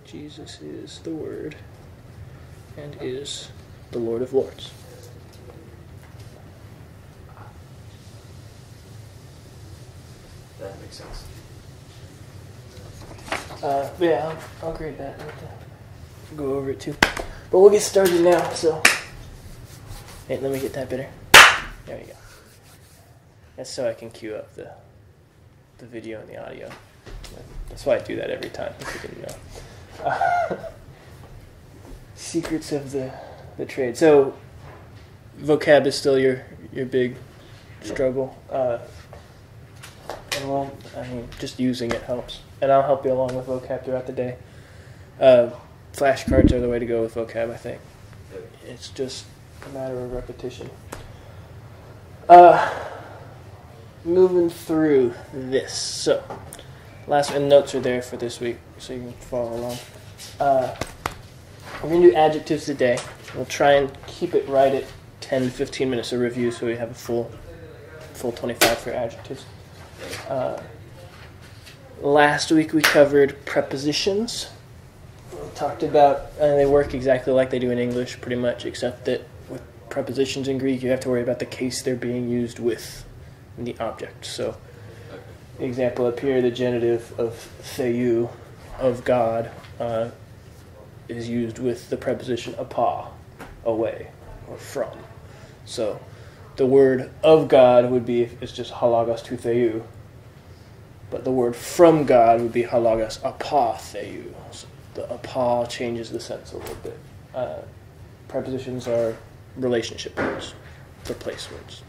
Jesus is the Word and is the Lord of Lords. That makes sense. Yeah, I'll grade that. Go over it too. But we'll get started now, so... Hey, let me get that bitter. There you go. That's so I can cue up the video and the audio. That's why I do that every time, if you didn't know. Secrets of the trade. So, vocab is still your big struggle. And well, I mean, just using it helps. And I'll help you along with vocab throughout the day. Flashcards are the way to go with vocab, I think. It's just a matter of repetition. Moving through this. So, last and notes are there for this week, so you can follow along. We're going to do adjectives today. We'll try and keep it right at 10 to 15 minutes of review so we have a full 25 for adjectives. Last week we covered prepositions. We talked about, they work exactly like they do in English pretty much, except that with prepositions in Greek you have to worry about the case they're being used with in the object. So, the example up here, the genitive of theou, of God, is used with the preposition apa, away, or from. So, the word of God would be, it's just halagos to theou. But the word from God would be halagos apa theou. So the apa changes the sense a little bit. Prepositions are relationship words, for place words.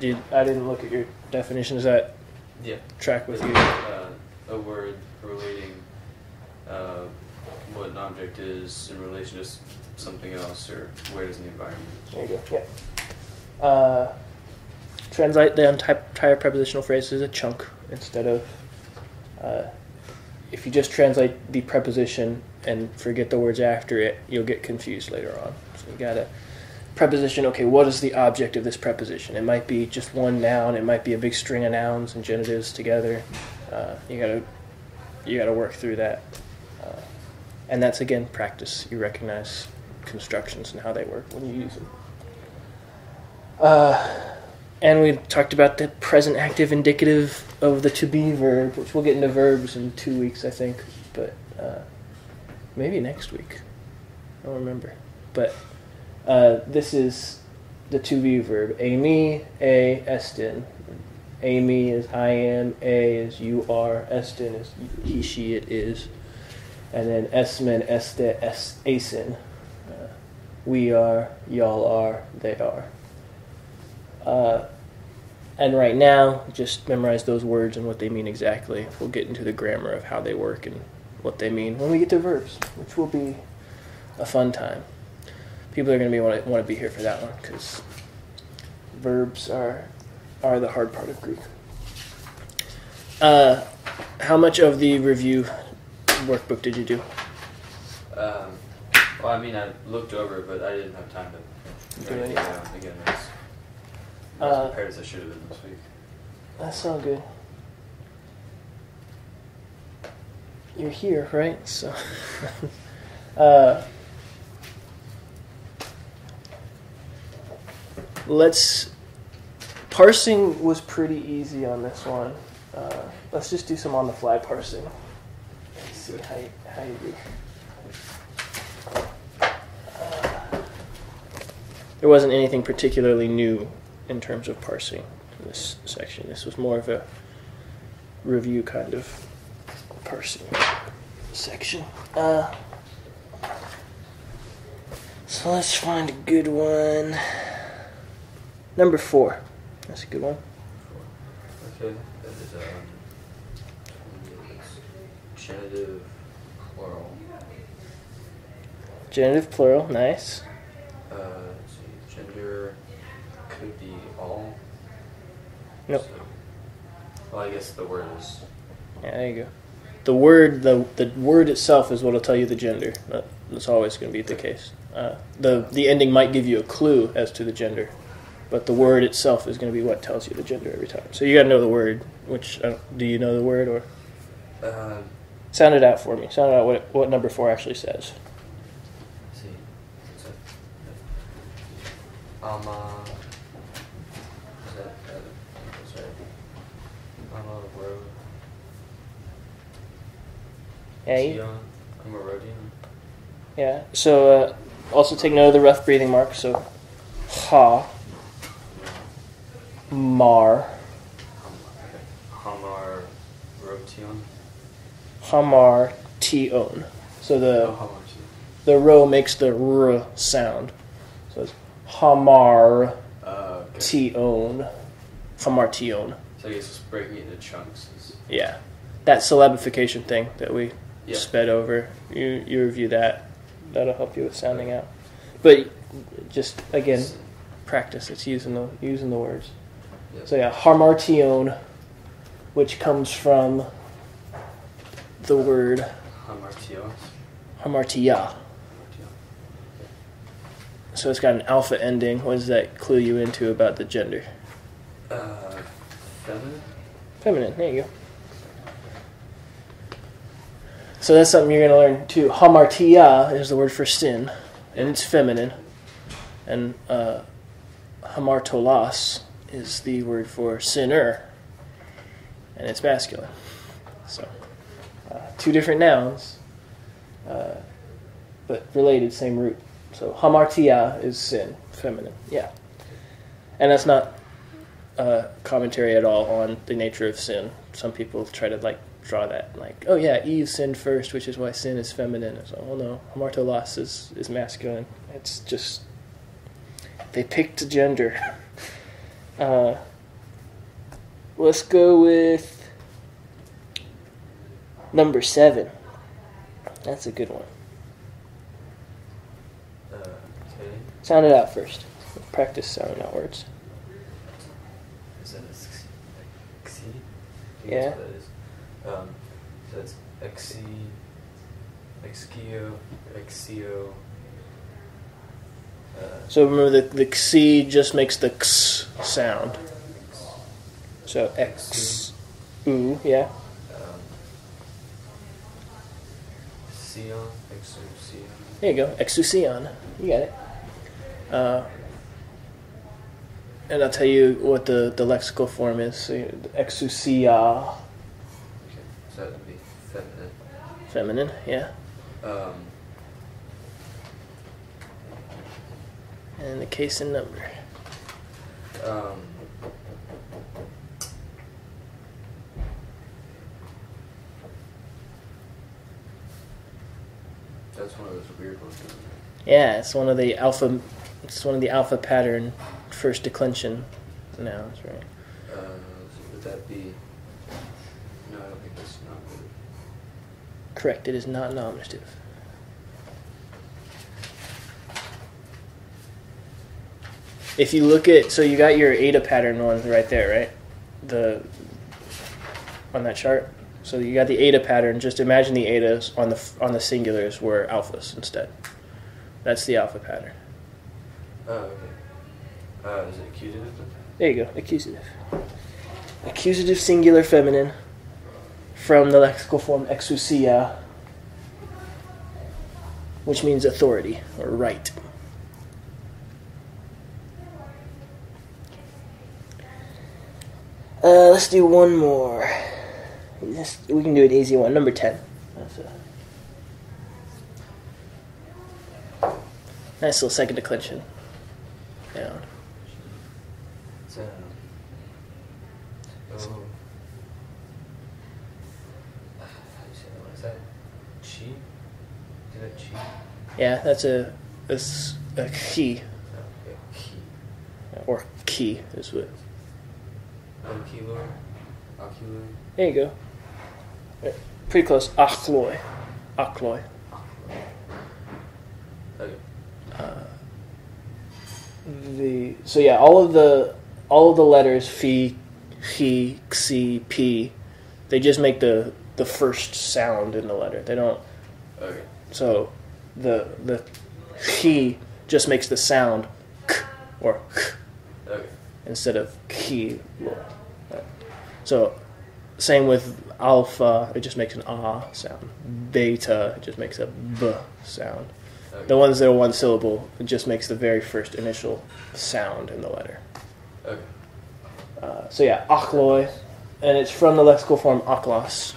I didn't look at your definition. Does that track with you? A word relating what an object is in relation to something else, or where it is in the environment. There you go. Yeah. Translate the entire prepositional phrase as a chunk instead of, if you just translate the preposition and forget the words after it, you'll get confused later on. So you got a preposition, okay, what is the object of this preposition? It might be just one noun, it might be a big string of nouns and genitives together. You gotta work through that. And that's, again, practice. You recognize constructions and how they work when you use them. And we talked about the present active indicative of the to be verb, which we'll get into verbs in 2 weeks, I think, but maybe next week. I don't remember. But this is the to be verb. Eimi, estin. Eimi is I am, is you are, estin is he, she, it is. And then esmen, este, esin. We are, y'all are, they are. And right now, just memorize those words and what they mean exactly. We'll get into the grammar of how they work and what they mean when we get to verbs, which will be a fun time. People are going to want to be here for that one because verbs are the hard part of Greek. How much of the review workbook did you do? Well, I mean, I looked over it, but I didn't have time to do anything down. Again, it's as prepared as I should have been this week. That's all good. You're here, right? So, parsing was pretty easy on this one. Let's just do some on-the-fly parsing. Let's see how you do. There wasn't anything particularly new in terms of parsing in this section. This was more of a review kind of parsing section. So let's find a good one. Number 4. That's a good one. Okay, that is genitive plural. Genitive plural, nice. Let's see, gender could be all. Nope. So, well, I guess the word is. Yeah, there you go. The word itself is what will tell you the gender. That's always going to be the case. The ending might give you a clue as to the gender, but the word itself is going to be what tells you the gender every time. So you got to know the word. Which do you know the word or? Sound it out for me. Sound out what number 4 actually says. Let's see. What's that? Is that, sorry. Road. Yeah. I'm a roadian. Yeah. So also take note of the rough breathing mark. So ha, mar, Hamar rotion. hamar tion. So the ro makes the r sound. So it's hamar tion, hamar tion. So I guess just breaking it into chunks. Yeah, that syllabification thing that we sped over. You review that. That'll help you with sounding out. But just again, practice. It's using the words. Yep. So yeah, hamartion, which comes from the word hamartia. So it's got an alpha ending. What does that clue you into about the gender? Feminine. Feminine. There you go. So that's something you're going to learn too. Hamartia is the word for sin, and it's feminine. And hamartolas is the word for sinner, and it's masculine. So 2 different nouns, but related, same root. So hamartia is sin, feminine. Yeah. And that's not commentary at all on the nature of sin. Some people try to draw that, oh yeah, Eve sinned first, which is why sin is feminine. So, oh no, hamartolas is masculine. It's just they picked a gender. Let's go with number 7. That's a good one. Okay. Sound it out first. Practice sounding out words. Is that a xi? Yeah. What that is. So it's excio. So remember the xi just makes the x sound. So x, oo, yeah. Sion, exousion. There you go, exousion. You got it. And I'll tell you what the lexical form is. So exousia. Okay, so that would be feminine. Feminine, yeah. And the case and number. That's one of those weird ones. Yeah, it's one of the alpha pattern first declension nouns, right? So would that be? No, I don't think that's nominative. Correct. It is not nominative. If you look at, so you got your eta pattern one right there, right? On that chart. So you got the eta pattern. Just imagine the etas on the singulars were alphas instead. That's the alpha pattern. Oh, okay. Is it accusative? There you go. Accusative. Accusative singular feminine from the lexical form exousia, which means authority or right. Let's do one more. We can do an easy one. Number 10. That's a nice little second declension. Down. So, what is that? Chi? Is that chi? Yeah, that's a key. Oh, yeah, chi. Or key is what. Oculor? Oculor? There you go. Pretty close. Achloy. Okay. So yeah, all of the letters phi, chi, xi, p, they just make the first sound in the letter. They don't. Okay. So the chi just makes the sound k or k Okay. instead of ki. So same with Alpha, it just makes an ah sound. Beta, it just makes a b sound. Okay. The ones that are one syllable, it just makes the very first initial sound in the letter. Okay. So yeah, achloi, and it's from the lexical form aklos.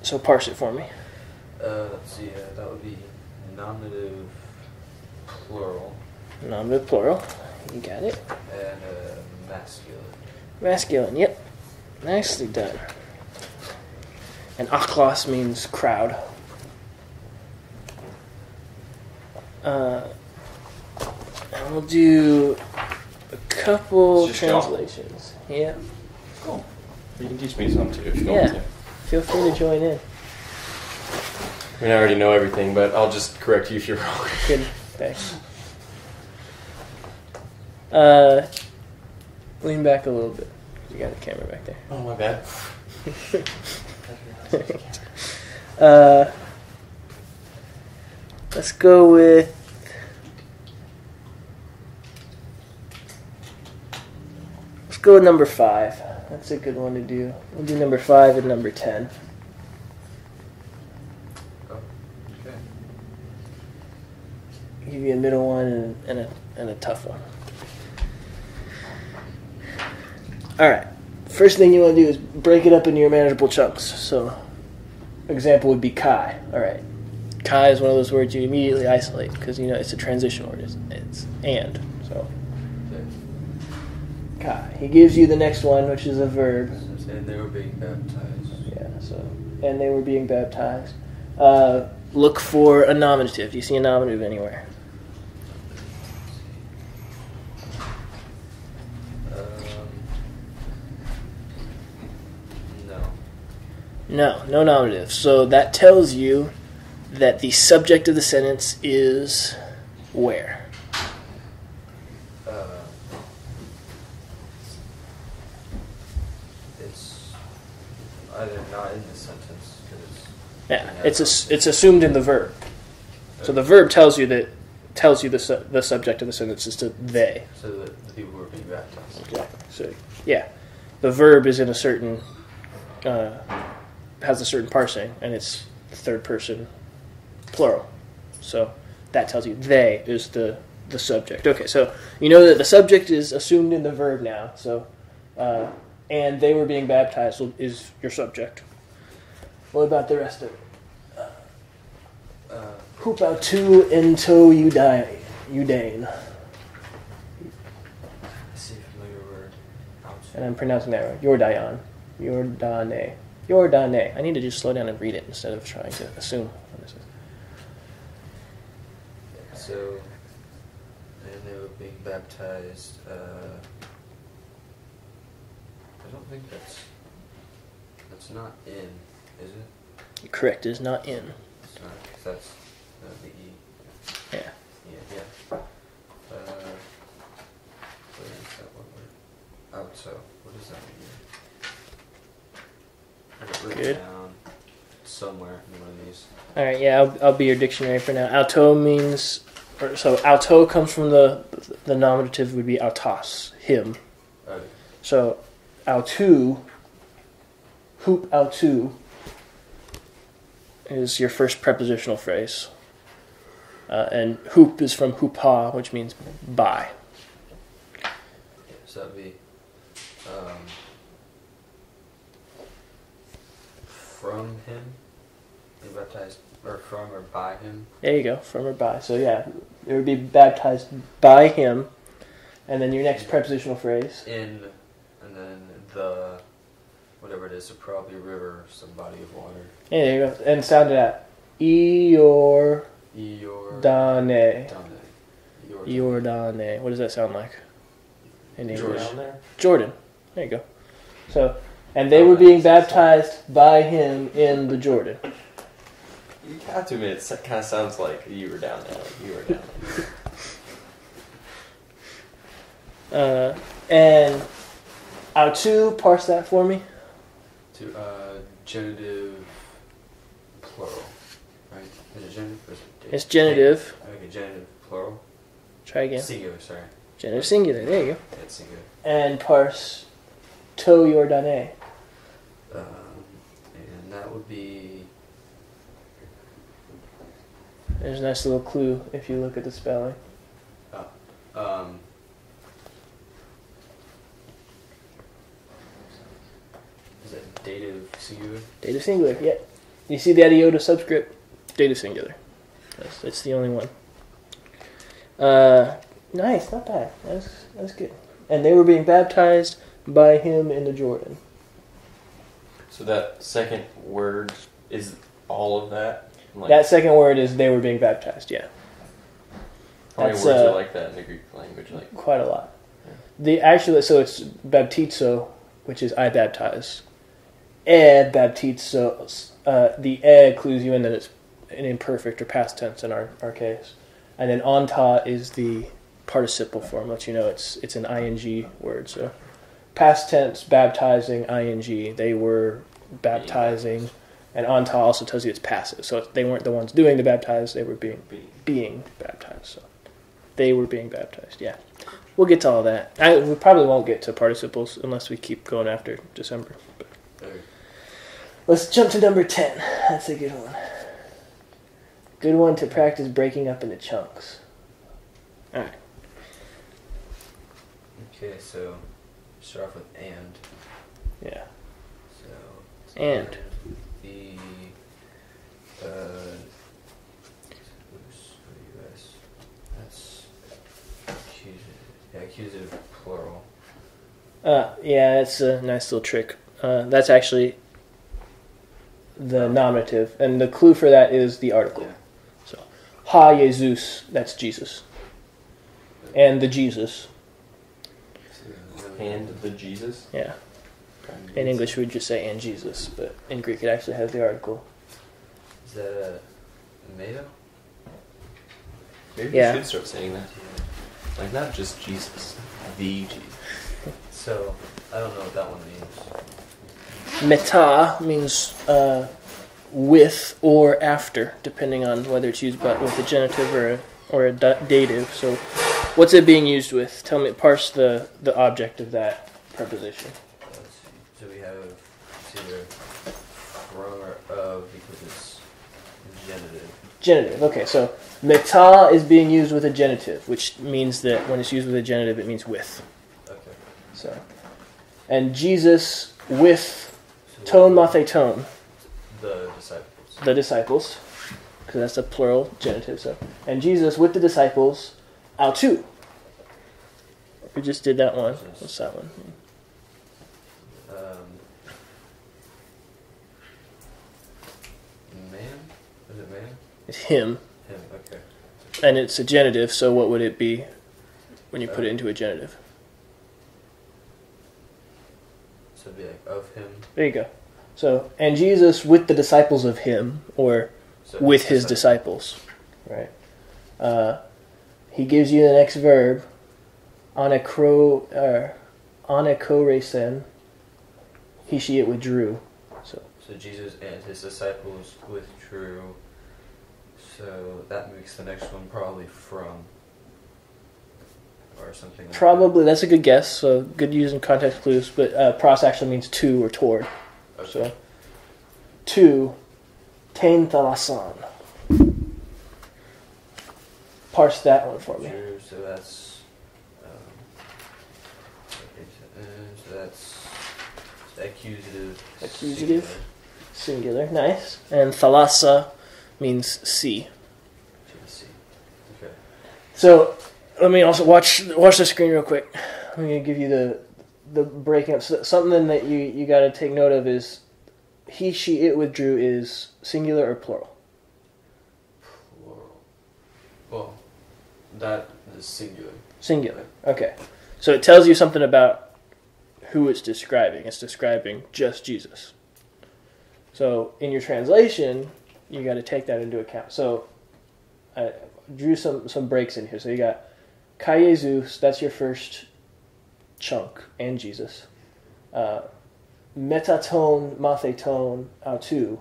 So parse it for me. Let's see, that would be nominative plural. Nominative plural, you got it. And masculine. Masculine, yep. Nicely done. And aklos means crowd. And we'll do a couple Just translations. Yeah. Cool. You can teach me some too if you want to. Feel free to join in. I mean, I already know everything, but I'll just correct you if you're wrong. Good. Thanks. Lean back a little bit. You got the camera back there. Oh, my bad. Let's go with... Let's go with number 5. That's a good one to do. We'll do number 5 and number 10. Oh, okay. Give you a middle one and a tough one. Alright. First thing you want to do is break it up into your manageable chunks. So, example would be kai. Alright. Kai is one of those words you immediately isolate because you know it's a transition word. It's and. So, Okay. kai. He gives you the next one, which is a verb. And they were being baptized. Yeah, so, and they were being baptized. Look for a nominative. Do you see a nominative anywhere? No. No nominative. So that tells you that the subject of the sentence is where? It's either not in the sentence. Yeah, it's assumed in the verb. So the verb tells you the subject of the sentence is to they. So the people were being baptized. Exactly. So yeah, the verb is in a certain has a certain parsing, and it's third person plural. So that tells you they is the subject. Okay, so you know that the subject is assumed in the verb now. So and they were being baptized is your subject. What about the rest of it? Hupautu ento Udain. I see a familiar word. And I'm pronouncing that right. Yordayan. Yordane. Yordane. I need to just slow down and read it instead of trying to assume what this is. So, and they were being baptized. I don't think that's not in, is it? Correct. It is not in. It's not, because that's the E. Yeah. Yeah. Where is that one word? Auto. What does that mean? I got it written Good. down somewhere in one of these. All right. Yeah, I'll be your dictionary for now. Auto means, so auto comes from the nominative would be autos, him. Okay. So autu, hoop autu, is your first prepositional phrase. And hoop is from hoopa, which means by. So that'd be from him, being baptized, or from or by him. There you go, from or by. So yeah, it would be baptized by him, and then your next prepositional phrase. In, and then the, whatever it is, so probably a river, some body of water. Yeah, there you go, and sound it out. Eor Dane. Iordane. What does that sound like in English? Jordan. Jordan. There you go. So, and they were being baptized by him in the Jordan. You have to admit, it kind of sounds like you were down there. You were down there. And autu, parse that for me. To genitive plural, right? Is it genitive? Or is it It's genitive. Okay, genitive plural. Try again. Singular, sorry. Genitive singular. There you go. Yeah, it's singular. And parse to Yordane. And that would be... There's a nice little clue if you look at the spelling. Is it dative singular? Dative singular, yeah. You see that iota subscript? Dative singular. That's the only one. Nice, not bad. That's good. And they were being baptized by him in the Jordan. So that second word is all of that? Like, That second word is they were being baptized, yeah. how many that's, words are like that in the Greek language? Like, Quite a lot. So it's baptizo, which is I baptize. Baptizo. The clues you in that it's an imperfect or past tense in our case. And then anta is the participle form, lets you know it's an ing word. So past tense, baptizing, ing, they were baptizing. And anta also tells you it's passive. So they weren't the ones doing the baptized, they were being baptized. So they were being baptized, yeah. We'll get to all that. We probably won't get to participles unless we keep going after December. But let's jump to number 10. That's a good one. Good one to practice breaking up into chunks. All right. Okay, so start off with and. Yeah. So And. The US. That's accusative. Yeah, accusative plural. Yeah, it's a nice little trick. That's actually the nominative, and the clue for that is the article. Yeah. So, ha Jesus, that's Jesus, and the Jesus. and the Jesus? Yeah. In English, we'd just say and Jesus, but in Greek, it actually has the article. Is that a tomato? Maybe Yeah. we should start saying that. Like, not just Jesus, the Jesus. So, I don't know what that one means. Meta means with or after, depending on whether it's used with a genitive or a dative. So, what's it being used with? Tell me, parse the object of that preposition. Let's see. So we have it's either from or of because it's genitive. Genitive. Okay, so meta is being used with a genitive, which means that when it's used with a genitive, it means with. Okay. So, and Jesus with tone mathe tone, The disciples. the disciples, because that's a plural genitive. So, and Jesus with the disciples, autou. We just did that one. What's that one? Man? Is it man? It's him, Him. Okay. and it's a genitive. So, what would it be when you put it into a genitive? So it'd be like of him. There you go. So, and Jesus with the disciples of him, or So with his disciples, right? He gives you the next verb, anakoresen. He, she, it withdrew. So Jesus and his disciples withdrew. So that makes the next one probably from. Or something like Probably, that's a good guess. So good using context clues, but pros actually means to or toward. that. Okay. So to tain thalasan. Parse that one for me. True, so that's so that's accusative. Accusative. Singular, nice. And thalassa means see. See. Okay. So let me also watch the screen real quick. I'm gonna give you the breaking up. So something that you got to take note of is he, she, it withdrew is singular or plural. Plural. Well, that is singular. Singular. Okay. So it tells you something about who it's describing. It's describing just Jesus. So in your translation, you got to take that into account. So I drew some breaks in here. So you got Kai Jesus, that's your first chunk, and Jesus. Metaton, matheton, autou,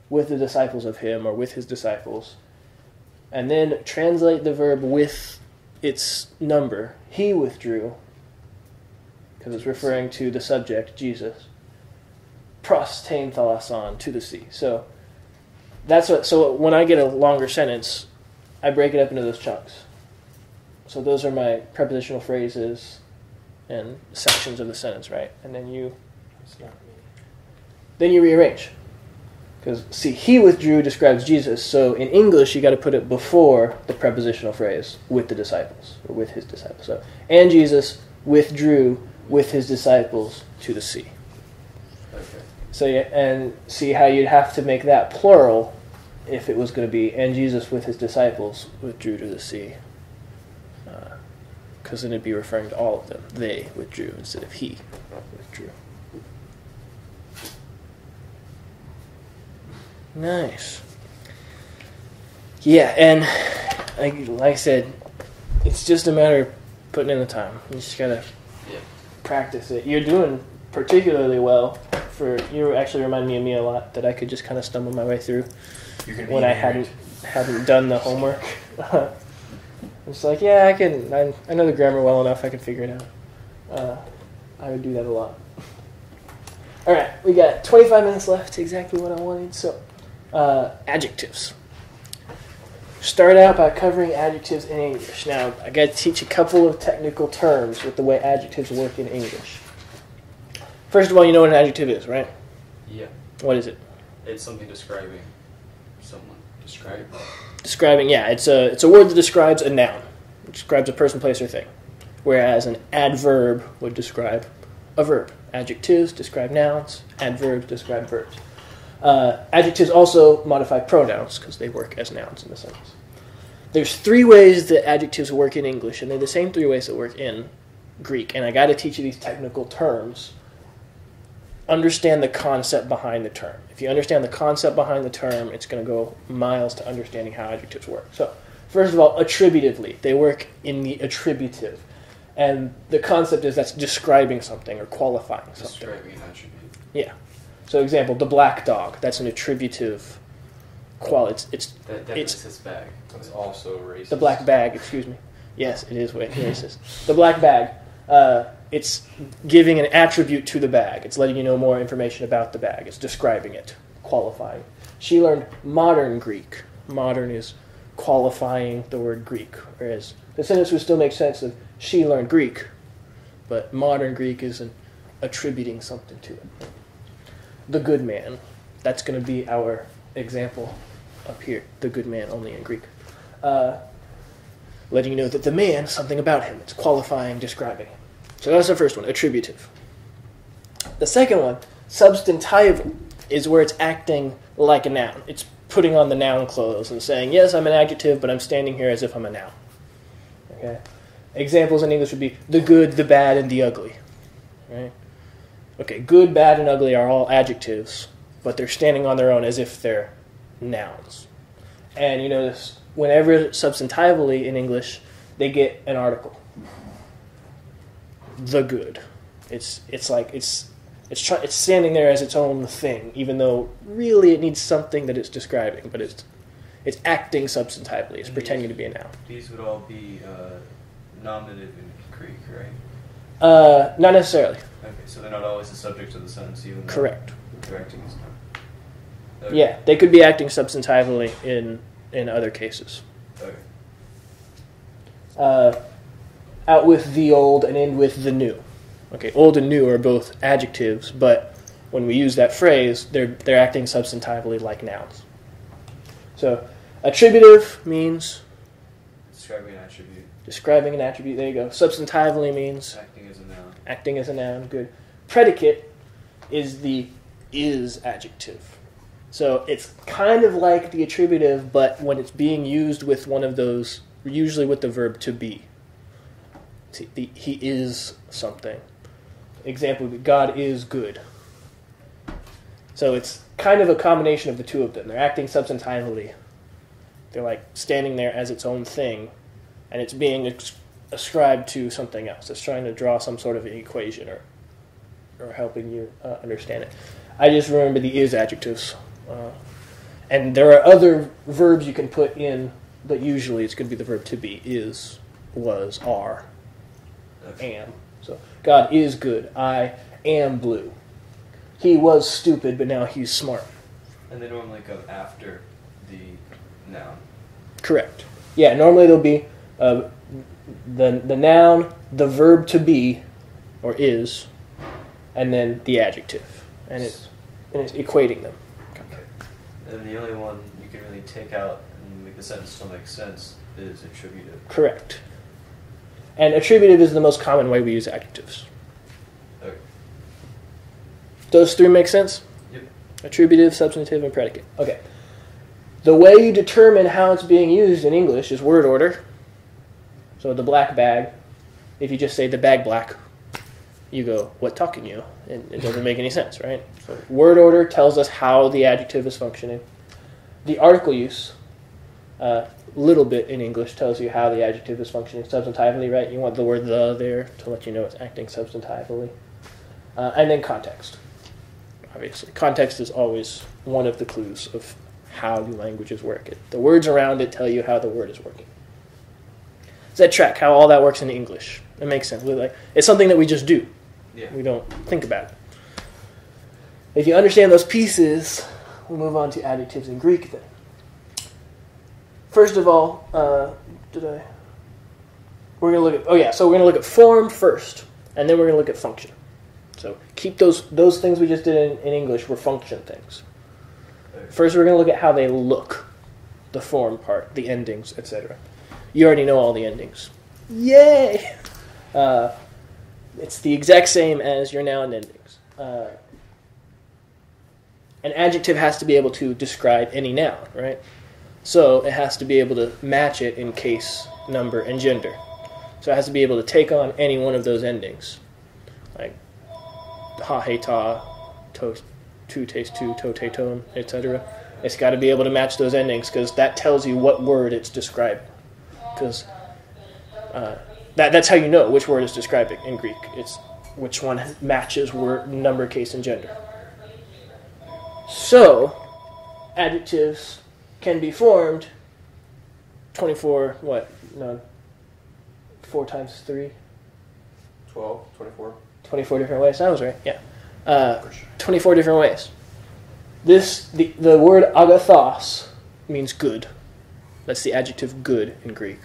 with the disciples of him, or with his disciples. And then translate the verb with its number. He withdrew, because it's referring to the subject, Jesus. prostein thalason, to the sea. So that's what. So when I get a longer sentence, I break it up into those chunks. So those are my prepositional phrases and sections of the sentence, right? And then you rearrange. Because, see, he withdrew describes Jesus, so in English you got to put it before the prepositional phrase, with the disciples, or with his disciples. So, and Jesus withdrew with his disciples to the sea. Okay. So, yeah, and see how you'd have to make that plural if it was going to be, and Jesus with his disciples withdrew to the sea. Because then it'd be referring to all of them. They withdrew instead of he withdrew. Nice. Yeah, and like I said, it's just a matter of putting in the time. You just gotta practice it. You're doing particularly well. You actually remind me of a lot that I could just kind of stumble my way through when I hadn't done the homework. It's like, yeah, I know the grammar well enough. I can figure it out. I would do that a lot. All right, we got 25 minutes left. Exactly what I wanted. So. Adjectives. Start out by covering adjectives in English. Now, I got to teach a couple of technical terms with the way adjectives work in English. First of all, you know what an adjective is, right? Yeah. What is it? It's something describing someone. Describing, yeah. It's a word that describes a noun. It describes a person, place, or thing. Whereas an adverb would describe a verb. Adjectives describe nouns. Adverbs describe verbs. Adjectives also modify pronouns because they work as nouns in a sentence. There's 3 ways that adjectives work in English, and they're the same 3 ways that work in Greek. And I got to teach you these technical terms. Understand the concept behind the term. If you understand the concept behind the term, it's going to go miles to understanding how adjectives work. So, first of all, attributively. They work in the attributive. And the concept is that's describing something or qualifying something. Describing an attribute. Yeah. So, example, the black dog. That's an attributive quality. It's his bag. It's also racist. The black bag, excuse me. Yes, it is racist. The black bag. It's giving an attribute to the bag. It's letting you know more information about the bag. It's describing it, qualifying. She learned modern Greek. Modern is qualifying the word Greek, whereas the sentence would still make sense of she learned Greek, but modern Greek is attributing something to it. The good man. That's going to be our example up here. The good man, only in Greek. Letting you know that the man, something about him. It's qualifying, describing. So that's the first one, attributive. The second one, substantive, is where it's acting like a noun. It's putting on the noun clothes and saying, yes, I'm an adjective, but I'm standing here as if I'm a noun. Okay. Examples in English would be the good, the bad, and the ugly. Right? Okay, good, bad, and ugly are all adjectives, but they're standing on their own as if they're nouns. And you notice, whenever substantively in English, they get an article. The good. It's standing there as its own thing, even though really it needs something that it's describing, but it's acting substantively. It's pretending to be a noun. These would all be nominative in Greek, right? Not necessarily. Okay, so they're not always the subject of the sentence, even though Correct. they're acting as noun. Okay. Yeah, they could be acting substantively in other cases. Okay. Out with the old and in with the new. Okay, old and new are both adjectives, but when we use that phrase, they're acting substantively like nouns. So, attributive means Describing an attribute. describing an attribute. There you go. Substantively means Acting as a noun. acting as a noun. Good. Predicate is the is adjective. So it's kind of like the attributive, but when it's being used with one of those, usually with the verb to be. See, he is something. Example, God is good. So it's kind of a combination of the two of them. They're acting substantively. They're like standing there as its own thing, and it's being ascribed to something else. It's trying to draw some sort of an equation or helping you understand it. I just remember the is adjectives. And there are other verbs you can put in, but usually it's going to be the verb to be. Is, was, are, am. So God is good. I am blue. he was stupid, but now he's smart. And they normally come after the noun. Correct. Yeah, normally there'll be the noun, the verb to be, or is, and then the adjective. And it's equating them. Okay. And the only one you can really take out and make the sentence still make sense is attributive. Correct. And attributive is the most common way we use adjectives. Okay. Those three make sense? Yep. Attributive, substantive, and predicate. Okay. The way you determine how it's being used in English is word order. So the black bag, if you just say the bag black, you go, what talking you? And it doesn't make any sense, right? So word order tells us how the adjective is functioning. The article use, little bit in English, tells you how the adjective is functioning substantively, right? You want the word the there to let you know it's acting substantively. And then context, obviously. Context is always one of the clues of how the languages work. The words around it tell you how the word is working. Does that track how all that works in English? It makes sense. It's something that we just do. Yeah. We don't think about it. If you understand those pieces, we'll move on to adjectives in Greek then. First of all, we're going to look at, so we're going to look at form first, and then we're going to look at function. So keep those things we just did in English were function things. First, we're going to look at how they look, the form part, the endings, etc. You already know all the endings. Yay! It's the exact same as your noun endings. An adjective has to be able to describe any noun, right? So it has to be able to match it in case, number, and gender. So it has to be able to take on any one of those endings, like ha, he, ta, to, taste, to, te, tone, etc. It's got to be able to match those endings because that tells you what word it's describing. Because that's how you know which word is describing in Greek. It's which one matches word, number, case, and gender. So, adjectives can be formed 4 times 3? 12, 24. 24 different ways. That was right, yeah. 24 different ways. The word agathos means good. That's the adjective good in Greek.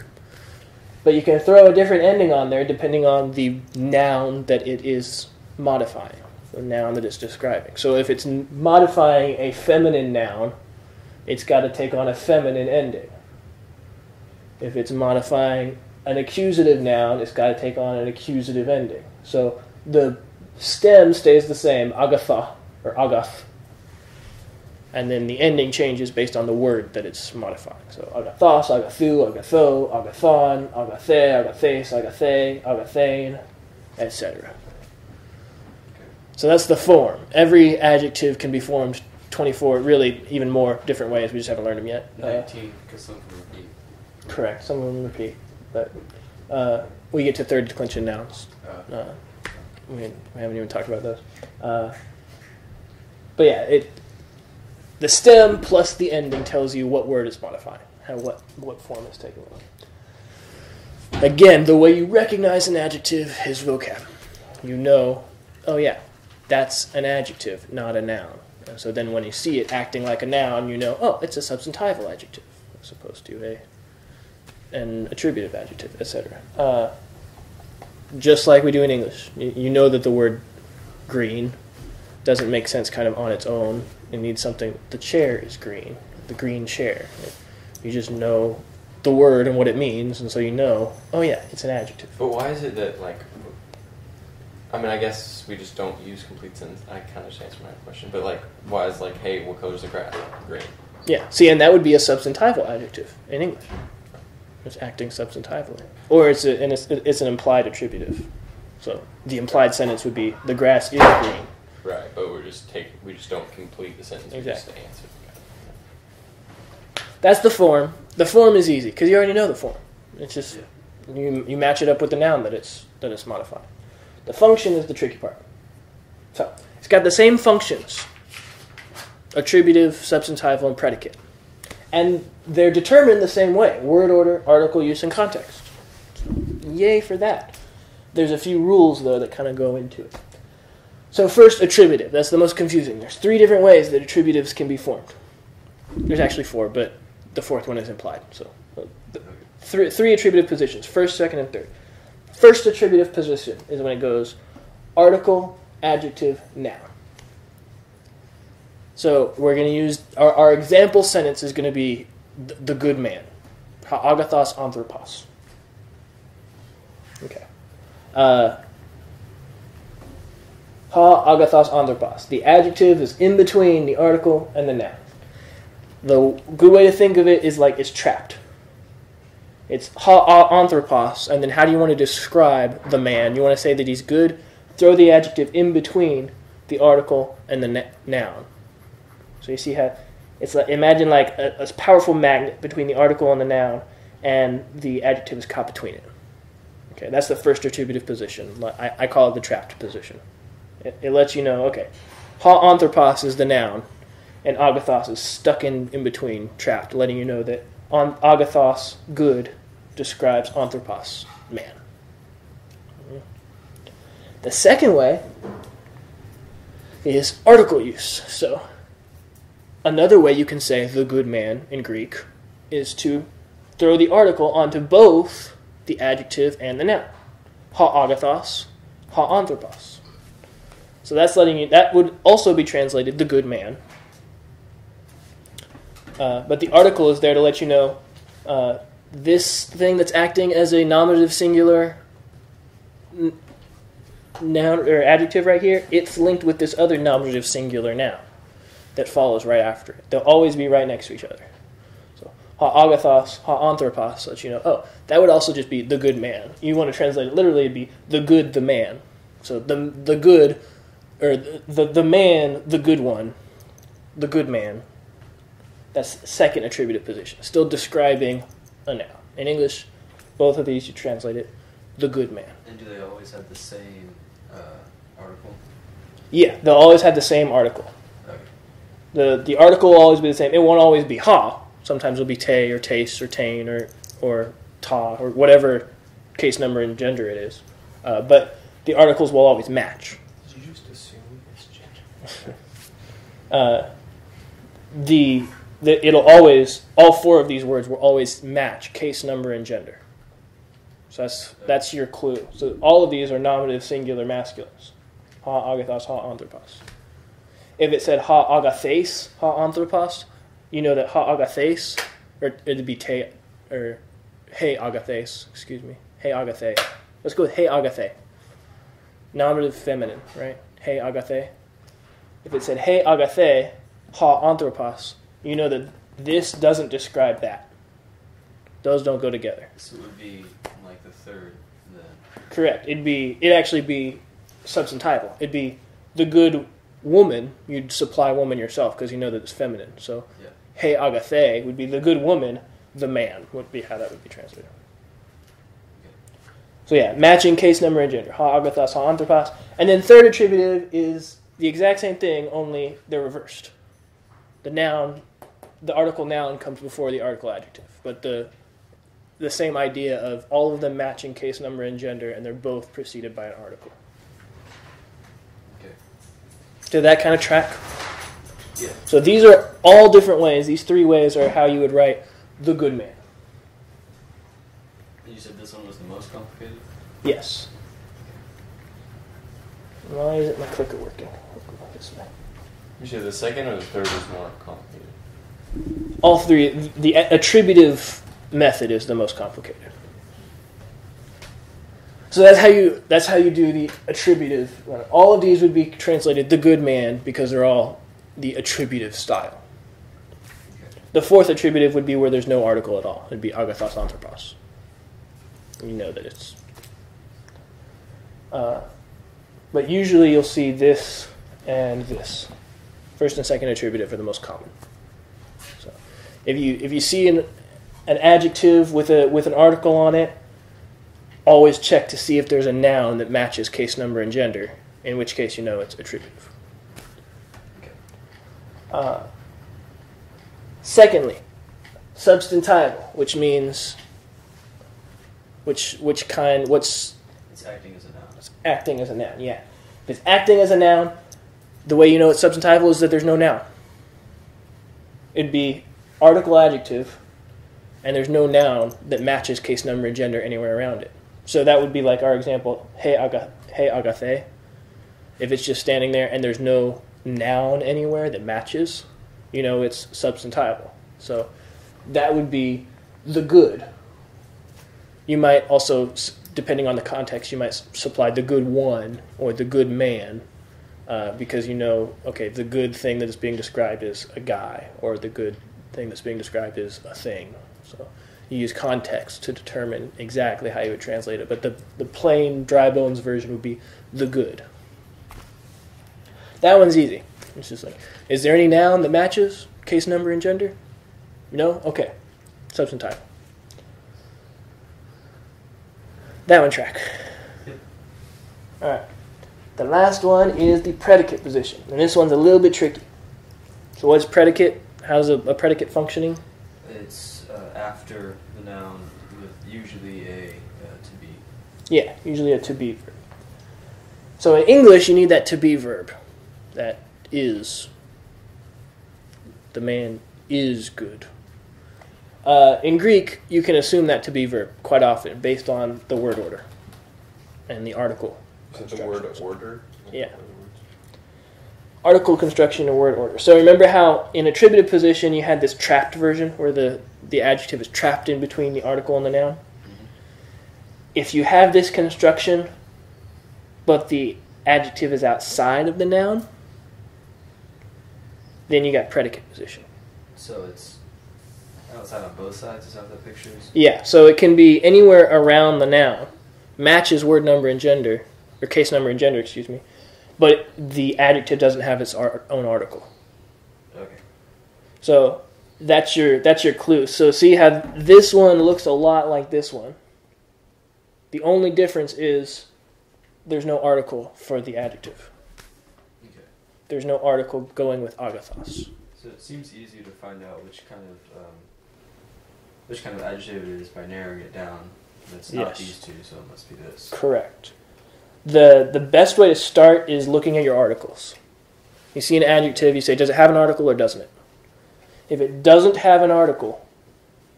But you can throw a different ending on there depending on the noun that it is modifying, the noun that it's describing. So if it's modifying a feminine noun, it's got to take on a feminine ending. If it's modifying an accusative noun, it's got to take on an accusative ending. So the stem stays the same, agatha, or agath. And then the ending changes based on the word that it's modifying. So agathos, agathu, agatho, agathon, agathe, agathes, agathe, agathane, etc. So that's the form. Every adjective can be formed 24, really even more different ways. We just haven't learned them yet. 19, because some of them repeat. Correct, some of them repeat. But we get to third declension nouns. We haven't even talked about those. But yeah, the stem plus the ending tells you what word is modifying, what form it's taking on. Again, the way you recognize an adjective is vocab. You know, oh yeah, that's an adjective, not a noun. And so then when you see it acting like a noun, you know, oh, it's a substantival adjective as opposed to an attributive adjective, etc. Just like we do in English. You know that the word green doesn't make sense kind of on its own. It needs something. The chair is green. The green chair. You just know the word and what it means, and so you know, oh yeah, it's an adjective. But why is it that, I guess we just don't use complete sentences. I kind of just answered my question. But, why is, hey, what color is the grass? Green. Yeah. See, and that would be a substantival adjective in English. It's acting substantively. Or it's an implied attributive. So the implied sentence would be, the grass is green. Right, but we just don't complete the sentence. Exactly. We just answer. That's the form. The form is easy because you already know the form. It's just you match it up with the noun that it's modifying. The function is the tricky part. So it's got the same functions: attributive, substantival, and predicate, and they're determined the same way: word order, article use, and context. Yay for that. There's a few rules though that kind of go into it. So first, attributive. That's the most confusing. There's 3 different ways that attributives can be formed. There's actually 4, but the 4th one is implied. So 3 attributive positions, first, second, and third. First attributive position is when it goes article, adjective, noun. So we're going to use, our example sentence is going to be the good man. Ha agathos anthropos. Okay. Ha agathos anthropos. The adjective is in between the article and the noun. The good way to think of it is like it's trapped. It's ha anthropos, and then how do you want to describe the man? You want to say that he's good, throw the adjective in between the article and the noun. So you see how it's like, imagine like a powerful magnet between the article and the noun, and the adjective is caught between it. Okay, that's the first attributive position. I call it the trapped position. It lets you know, okay, ha anthropos is the noun, and agathos is stuck in between, trapped, letting you know that agathos, good, describes anthropos, man. The second way is article use. So another way you can say the good man in Greek is to throw the article onto both the adjective and the noun. Ha agathos, ha anthropos. So that's letting you, that would also be translated the good man. But the article is there to let you know this thing that's acting as a nominative singular noun or adjective right here, it's linked with this other nominative singular noun that follows right after it. They'll always be right next to each other. So ha agathos, ha anthropos lets you know, oh, that would also just be the good man. You want to translate it literally, it'd be the good, the man. So the good, or the man, the good one, the good man. That's second attributive position. Still describing a noun. In English, both of these you translate it, the good man. And do they always have the same article? Yeah, they'll always have the same article. Okay. The article will always be the same. It won't always be ha. Sometimes it'll be te or taste or tain or ta or whatever case number and gender it is. But the articles will always match. Did you just assume it's gender? It'll always, all 4 of these words will always match case number and gender. So that's your clue. So all of these are nominative singular masculines. Ha agathos, ha anthropos. If it said ha agathes, ha anthropos, you know that ha agathes, or it'd be te, or he agathes, excuse me. He agathe. Let's go with he agathe. Nominative feminine, right? He agathe. If it said he agathe, ha anthropos, you know that this doesn't describe that. Those don't go together. So it would be like the third then. Correct. It'd actually be substantival. It'd be the good woman. You'd supply woman yourself because you know that it's feminine. So Yeah. he agathe would be the good woman, the man would be how that would be translated. So yeah, matching case number and gender. Ha agathos, ha anthropos. And then third attributive is the exact same thing, only they're reversed. The noun, the article noun comes before the article adjective. But the same idea of all of them matching case number and gender, and they're both preceded by an article. Okay. Did that kind of track? Yeah. So these are all different ways. These 3 ways are how you would write the good man. You said this one was the most complicated? Yes. Why isn't my clicker working? This way. You said the second or the third is more complicated? All 3. The attributive method is the most complicated. So that's how you do the attributive. All of these would be translated the good man because they're all the attributive style. Okay. The 4th attributive would be where there's no article at all. It'd be agathos anthropos. You know that it's. But usually you'll see this and this. First and second attributive are the most common. So if you see an adjective with an article on it, always check to see if there's a noun that matches case number and gender, in which case you know it's attributive. Okay. Secondly, substantival, which means what's It's acting as a noun. acting as a noun, yeah. If it's acting as a noun, the way you know it's substantival is that there's no noun. It'd be article adjective, and there's no noun that matches case number and gender anywhere around it. So that would be like our example, hey Agathe. If it's just standing there and there's no noun anywhere that matches, you know it's substantival. So that would be the good. You might also, depending on the context, you might supply the good one or the good man, because you know, okay, the good thing that is being described is a guy, or the good thing that's being described is a thing. So you use context to determine exactly how you would translate it. But the plain, dry bones version would be the good. That one's easy. It's just like, is there any noun that matches case number and gender? No? Okay. Substantive. That one track. Yep. All right. The last one is the predicate position. And this one's a little bit tricky. So what's predicate? How's a predicate functioning? It's after the noun with usually a to be. Yeah, usually a to be verb. So in English, you need that to be verb. That is. The man is good. In Greek, you can assume that to be verb quite often based on the word order and the article. Is it the word order? Yeah. Article construction and word order. So remember how in attributive position you had this trapped version where the adjective is trapped in between the article and the noun? Mm-hmm. If you have this construction, but the adjective is outside of the noun, then you got predicate position. So it's outside on both sides, is that what the picture is? Yeah, so it can be anywhere around the noun, matches word number and gender, or case number and gender, excuse me, but the adjective doesn't have its own article. Okay. So that's your clue. So see how this one looks a lot like this one. The only difference is there's no article for the adjective. Okay. There's no article going with agathos. So it seems easier to find out which kind of adjective it is by narrowing it down. It's not Yes. these two, so it must be this. Correct. The best way to start is looking at your articles. You see an adjective, you say, does it have an article or doesn't it? If it doesn't have an article,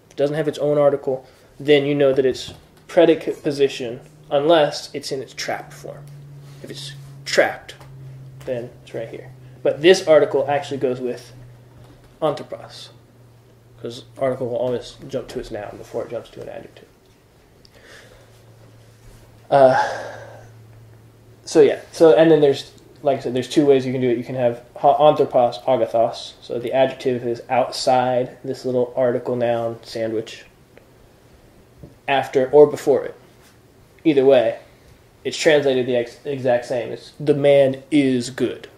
if it doesn't have its own article, then you know that it's predicate position unless it's in its trapped form. If it's trapped, then it's right here. But this article actually goes with anthropos, because article will always jump to its noun before it jumps to an adjective. And then there's, like I said, there's two ways you can do it. You can have anthropos, agathos, so the adjective is outside this little article noun sandwich, after or before it. Either way, it's translated the exact same. It's the man is good.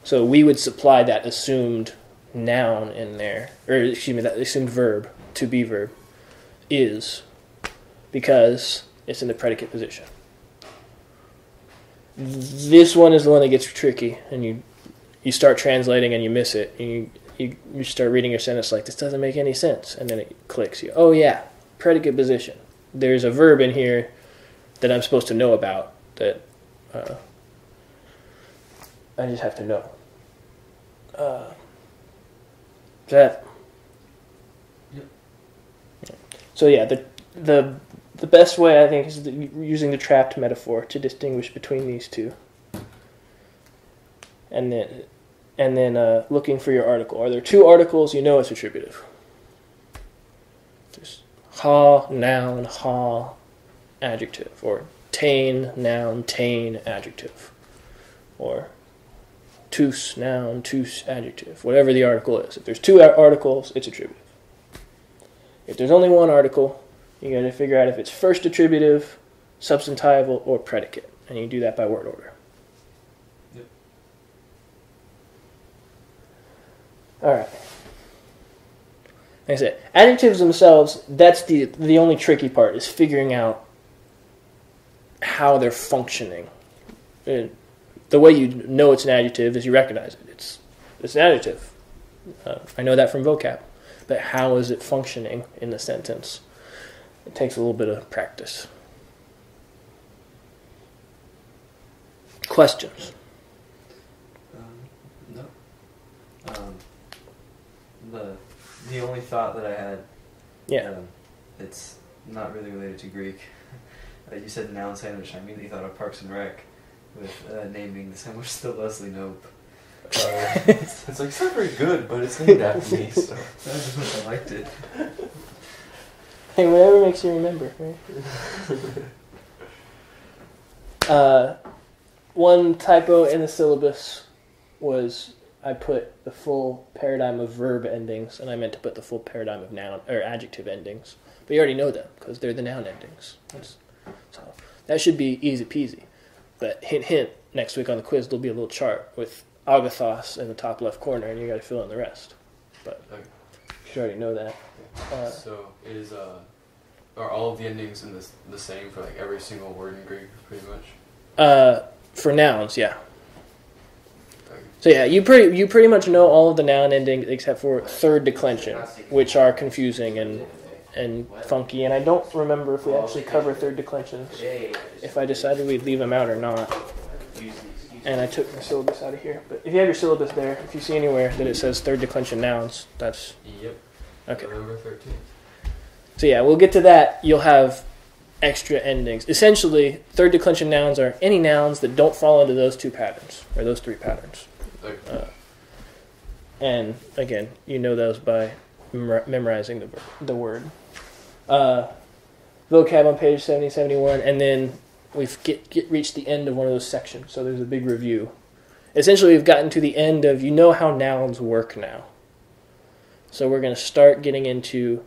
So we would supply that assumed noun in there, or excuse me, that assumed verb, to be verb, is, because it's in the predicate position. This one is the one that gets tricky, and you start translating and you miss it, and you start reading your sentence like, this doesn't make any sense, and then it clicks you. Oh yeah, predicate position. There's a verb in here that I'm supposed to know about that I just have to know. That. Yep. So yeah, the best way I think is using the trapped metaphor to distinguish between these two, and then looking for your article. Are there two articles? You know it's attributive. There's ha noun, ha adjective, or tain noun, tain adjective, or tous noun, tous adjective, whatever the article is. If there's two articles, it's attributive. If there's only one article, you got to figure out if it's first attributive, substantival, or predicate, and you do that by word order. Yep. All right. Like I said, adjectives themselves, that's the only tricky part, is figuring out how they're functioning. And the way you know it's an adjective is you recognize it. It's an adjective. I know that from vocab. But how is it functioning in the sentence? It takes a little bit of practice. Questions? No. The only thought that I had. Yeah. It's not really related to Greek. You said noun sandwich. I immediately thought of Parks and Rec with naming the sandwich the Leslie Knope. It's like, it's not very good, but it's named after me, so. I just liked it. Hey, whatever makes you remember, right? One typo in the syllabus was I put the full paradigm of verb endings, and I meant to put the full paradigm of noun or adjective endings. But you already know them because they're the noun endings. So that should be easy peasy. But hint, hint, next week on the quiz there'll be a little chart with agathos in the top left corner, and you got to fill in the rest. But Okay. you should already know that. So are all of the endings in this the same for like every single word in Greek, pretty much? For nouns, yeah. Okay. So yeah, you pretty much know all of the noun endings except for third declension, which are confusing and funky. And I don't remember if we actually cover third declensions, if I decided we'd leave them out or not. And I took the syllabus out of here. But if you have your syllabus there, if you see anywhere that it says third declension nouns, that's Yep. okay. November 13th. So yeah, we'll get to that. You'll have extra endings. Essentially, third declension nouns are any nouns that don't fall into those two patterns, or those three patterns. Okay. And again, you know those by memorizing the word. Vocab on page 70, 71, and then we've reached the end of one of those sections, so there's a big review. Essentially, we've gotten to the end of, you know how nouns work now. So we're going to start getting into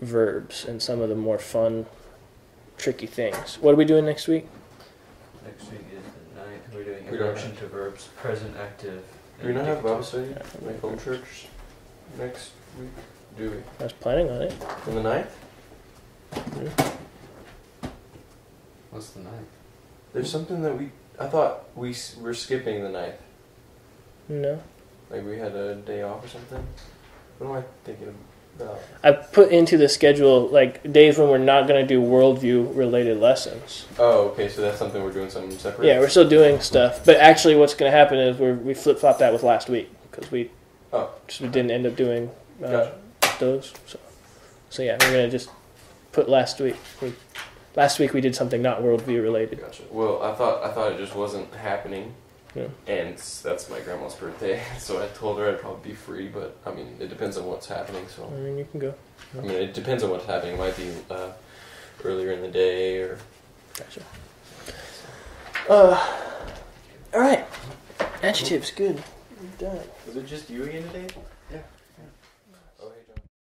verbs and some of the more fun, tricky things. What are we doing next week? Next week is the 9th. We're doing We don't introduction to verbs, present, active. Do we not have Bible study Yeah. at my home church next week? Do we? I was planning on it. On the 9th? What's the 9th? There's something that I thought we were skipping the 9th. No. Like we had a day off or something. What am I thinking about? I put into the schedule like days when we're not going to do worldview related lessons. Oh, okay, so that's something we're doing something separate? Yeah, we're still doing stuff, but actually what's going to happen is we flip flop that with last week because we didn't end up doing Gotcha. those. So yeah, we're going to just put last week. Last week we did something not worldview related. Gotcha. Well, I thought it just wasn't happening. Yeah. And that's my grandma's birthday, so I told her I'd probably be free, but I mean, it depends on what's happening, so. I mean, you can go. I mean, it depends on what's happening. It might be earlier in the day or. Gotcha. All right. Adjectives, good. We're done. Was it just you again today?